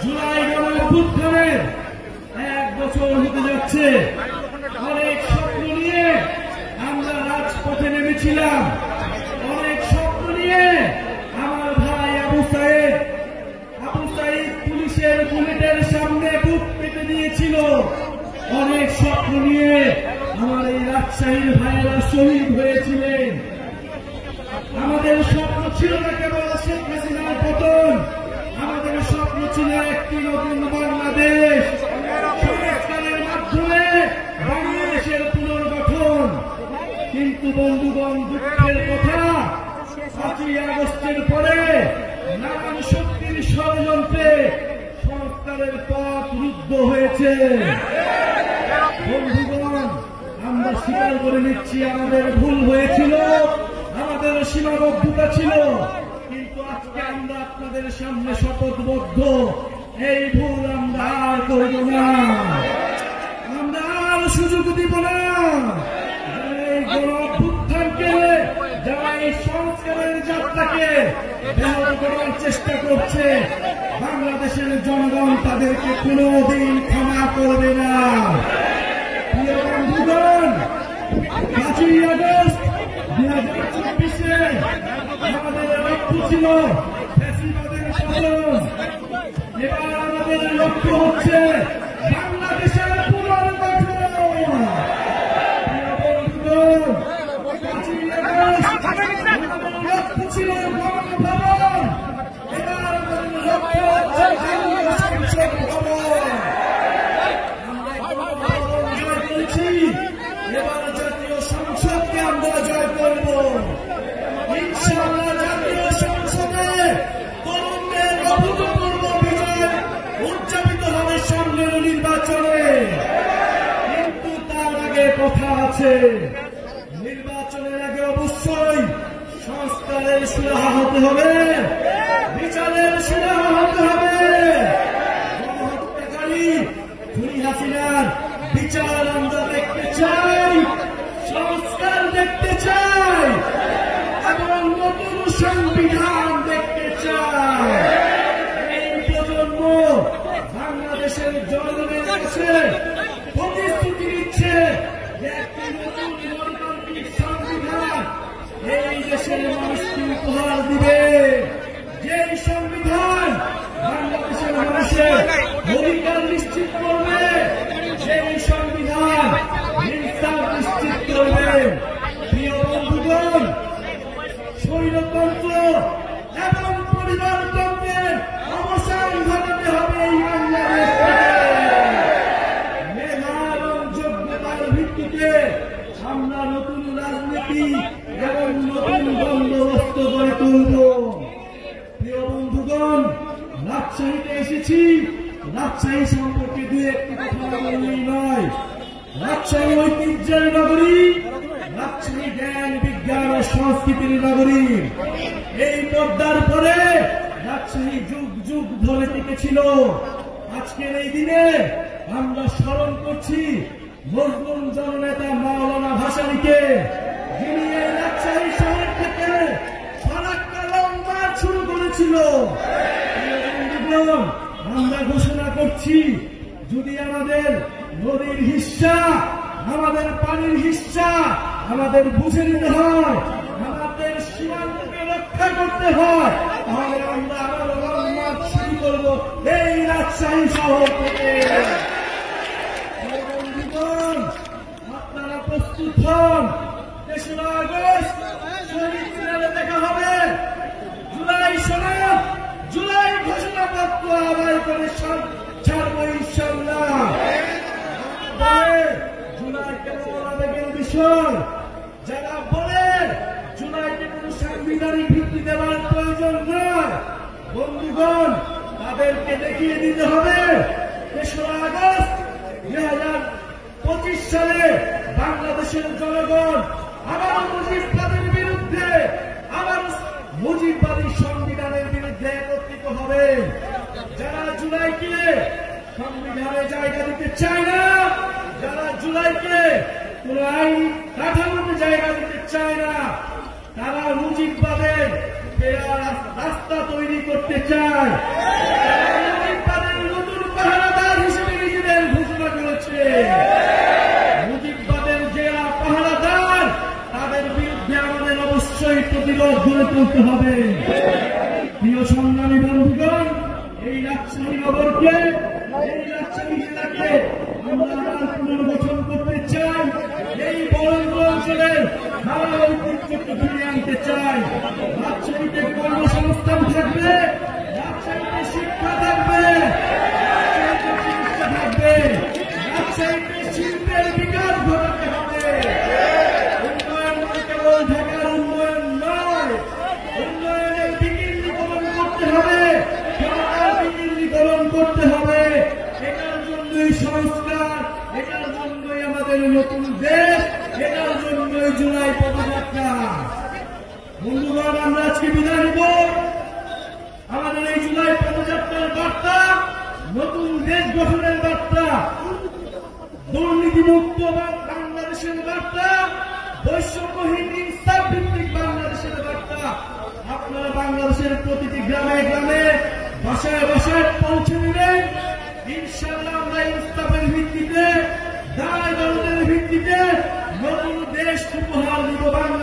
জুলাই গণঅভ্যুত্থানের 1 বছর হতে যাচ্ছে। অনেক স্বপ্ন নিয়ে আমরা রাজপথে নেমেছিলাম, অনেক স্বপ্ন নিয়ে আমার ভাই আবু সাইদ পুলিশের বুলেটের সামনে বুক পেতে দিয়েছিল, অনেক স্বপ্ন নিয়ে আমার এই রাজশাহীর ভাইয়েরা শহীদ হয়েছিলেন। আমাদের স্বপ্ন ছিল না কেবল শেখ হাসিনার পতন, আমাদের স্বপ্ন ছিল একটি নতুন বাংলাদেশ, সংস্কারের মাধ্যমে বাংলাদেশের পুনর্গঠন। কিন্তু বন্ধুগণ, দুঃখের কথা, 5ই আগস্টের পরে নানান শক্তির ষড়যন্ত্রে সংস্কারের পথ রুদ্ধ হয়েছে। বন্ধুগণ, আমরা স্বীকার করে নিচ্ছি আমাদের ভুল হয়েছিল, আমাদের সীমাবদ্ধতা ছিল, কিন্তু আজকে আমরা আপনাদের সামনে শপথবদ্ধ, এই ভুল আমরা আর করব না, আমরা আর সুযোগ দিব না। এই গণঅভ্যুত্থানকে, যারা এই সংস্কারের যাত্রাকে ব্যাহত করার চেষ্টা করছে, বাংলাদেশের জনগণ তাদেরকে কোনোদিন ক্ষমা করবে না। প্রিয় বন্ধুগণ, 5ই আগস্ট 2024-এ আমাদের লক্ষ্য ছিল ফ্যাসিবাদের পতন, এবার আমাদের লক্ষ্য হচ্ছে বাংলাদেশের পুনর্গঠন। প্রিয় বন্ধুগণ, 5ই আগস্ট আমাদের লক্ষ্য ছিল গণভবন, এবার আমাদের লক্ষ্য হচ্ছে সংসদ ভবন। এবার জাতীয় সংসদকে আমরা জয় করব ইনশাআল্লাহ। জাতীয় সংসদে তরুণদের অভূতপূর্ব বিজয় উদযাপিত হবে সামনের নির্বাচনে। কিন্তু তার আগে কথা আছে, নির্বাচনের আগে অবশ্যই সংস্কারের সুরাহা হতে হবে, বিচারের সুরাহা হতে হবে। গণহত্যাকারী খুনি হাসিনার বিচার আমরা দেখতে চাই, সংস্কার দেখতে চাই এবং নতুন সংবিধান দেখতে চাই। এই প্রজন্ম বাংলাদেশের জনগণের কাছে প্রতিশ্রুতি দিচ্ছে যে একটি নতুন গণতান্ত্রিক সংবিধান এই দেশের মানুষকে উপহার দিবে, যে সংবিধান বাংলাদেশের মানুষের অধিকার নিশ্চিত করবে, সেই সংবিধান ইনসাফ নিশ্চিত করবে। প্রিয় বন্ধুগণ, স্বৈরতন্ত্র এবং পরিবারতন্ত্রের অবসান ঘটাতে হবে এই বাংলাদেশ থেকে। মেধা এবং যোগ্যতার ভিত্তিতে আমরা নতুন রাজনীতি এবং নতুন বন্দোবস্ত গড়ে তুলব। প্রিয় বন্ধুগণ, রাজশাহীতে এসেছি, রাজশাহী সম্পর্কে দু একটি কথা বললেই নয়। রাজশাহী ঐতিহ্যের নগরী, রাজশাহী জ্ঞান বিজ্ঞান ও সংস্কৃতির নগরী। এই পদ্মার পরে রাজশাহী যুগ যুগ ধরে টিকেছিল। আজকের এই দিনে আমরা স্মরণ করছি মজলুম জননেতা মাওলানা ভাসানীকে, যিনি এই রাজশাহী শহর থেকে ফারাক্কা লম্বা শুরু করেছিল। আমরা ঘোষণা করছি, যদি আমাদের নদীর হিস্সা, আমাদের পানির হিস্সা আমাদের বুঝে নিতে হয়, আমাদের সীমান্তকে রক্ষা করতে হয়, তাহলে আমরা আবার লম্বা শুরু করব এই রাজশাহী শহর থেকে। বন্ধুগণ, আপনারা প্রস্তুত হন, 3রা আগস্ট শহীদ মিনারে দেখা হবে। জুলাই সনদ, জুলাই ঘোষণাপত্র আদায় করে ছাড়ব ইনশাআল্লাহ। জুলাই কেবল আবেগের বিষয়, যারা বলে জুলাইকে কোন সাংবিধানিক ভিত্তি দেওয়ার প্রয়োজন নয়, বন্ধুগণ তাদেরকে দেখিয়ে দিতে হবে 3রা আগস্ট 2025 সালে বাংলাদেশের জনগণ আবার মুজিববাদের বিরুদ্ধে, আবার মুজিববাদী সংবিধানের বিরুদ্ধে একত্রিত হবে। যারা জুলাইকে সংবিধানে জায়গা দিতে চায় না, যারা জুলাইকে কোন আইন কাঠামোতে জায়গা দিতে চায় না, তারা মুজিববাদের রাস্তা তৈরি করতে চায়। মুজিববাদের চলতে হবে। প্রিয় সংগ্রামী বন্ধুগণ, এই রাজশাহী নগরকে, এই রাজশাহী জেলাকে আমরা আবার পুনর্গঠন করতে চাই। এই বরেন্দ্র অঞ্চলের ধারা ঐতিহ্যকে ফিরিয়ে আনতে চাই। রাজশাহীতে কর্মসংস্থান থাকবে, রাজশাহীতে শিক্ষা থাকবে, রাজশাহীতে চিকিৎসা থাকবে, রাজশাহীতে শিল্পের বিকাশ ঘটাতে হবে। উন্নয়ন মানে কেবল ঢাকার উন্নয়ন নয়, উন্নয়নের বিকেন্দ্রীকরণ করতে হবে, সরকার বিকেন্দ্রীকরণ করতে হবে। এটার জন্যই সংস্কার, এটার জন্যই আমাদের নতুন দেশ, এটার জন্যই জুলাই পদযাত্রা। বন্ধুগণ, আমরা আজকে বিদায় নিব। আমাদের এই জুলাই পদযাত্রার বার্তা নতুন দেশ গঠনের বার্তা, দুর্নীতিমুক্ত বাংলাদেশের বার্তা, বৈষম্যহীন ইনসাফ ভিত্তিক বাংলাদেশের বার্তা। আপনারা বাংলাদেশের প্রতিটি গ্রামে গ্রামে, বাসায় বাসায় পৌঁছে দিবেন। ইনশাআল্লাহ আমরা ইনসাফের ভিত্তিতে, দায় দরদের ভিত্তিতে নতুন দেশ উপহার দিব বাংলা।